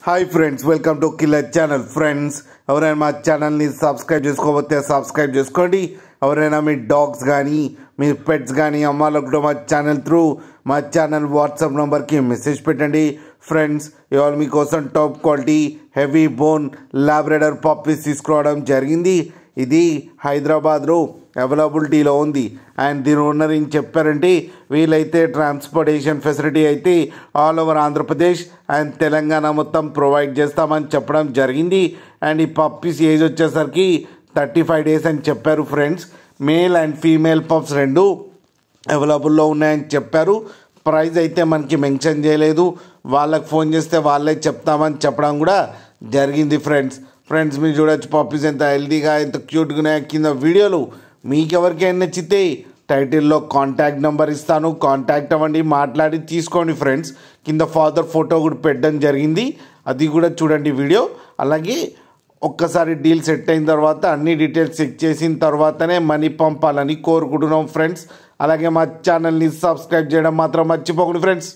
Hi friends, welcome to killer channel. Friends, ఎవరైనా మా ఛానల్ని సబ్స్క్రైబ్ చేసుకోకపోతే సబ్స్క్రైబ్ చేసుకోండి. ఎవరైనా మీ డాగ్స్ కానీ మీ పెట్స్ కానీ అమ్మాలనుకుంటే మా ఛానల్ త్రూ మా ఛానల్ వాట్సాప్ నెంబర్కి మెసేజ్ పెట్టండి. ఫ్రెండ్స్, ఇవాళ మీకోసం top quality heavy bone Labrador puppies తీసుకురావడం జరిగింది. ఇది హైదరాబాద్లో అవైలబిలిటీలో ఉంది. అండ్ దీని ఓనర్ ఏం చెప్పారంటే, వీలైతే ట్రాన్స్పోర్టేషన్ ఫెసిలిటీ అయితే all over Andhra Pradesh and Telangana మొత్తం ప్రొవైడ్ చేస్తామని చెప్పడం జరిగింది. అండ్ ఈ పప్పీస్ ఏజ్ వచ్చేసరికి 35 days అని చెప్పారు. Friends, male and female pups రెండు అవైలబుల్లో ఉన్నాయని చెప్పారు. ప్రైస్ అయితే మనకి మెన్షన్ చేయలేదు. వాళ్ళకి ఫోన్ చేస్తే వాళ్ళే చెప్తామని చెప్పడం కూడా జరిగింది. ఫ్రెండ్స్ మీరు చూడొచ్చు పప్పీస్ ఎంత హెల్తీగా ఎంత క్యూట్గా ఉన్నాయో. కింద వీడియోలు మీకు ఎవరికైనా నచ్చితే టైటిల్లో కాంటాక్ట్ నెంబర్ ఇస్తాను, కాంటాక్ట్ అవ్వండి, మాట్లాడి తీసుకోండి. ఫ్రెండ్స్, కింద ఫాదర్ ఫోటో కూడా పెట్టడం జరిగింది, అది కూడా చూడండి వీడియో. అలాగే ఒక్కసారి డీల్ సెట్ అయిన తర్వాత అన్ని డీటెయిల్స్ చెక్ చేసిన తర్వాతనే మనీ పంపాలని కోరుకుంటున్నాం. ఫ్రెండ్స్, అలాగే మా ఛానల్ని సబ్స్క్రైబ్ చేయడం మాత్రం మర్చిపోకండి. ఫ్రెండ్స్.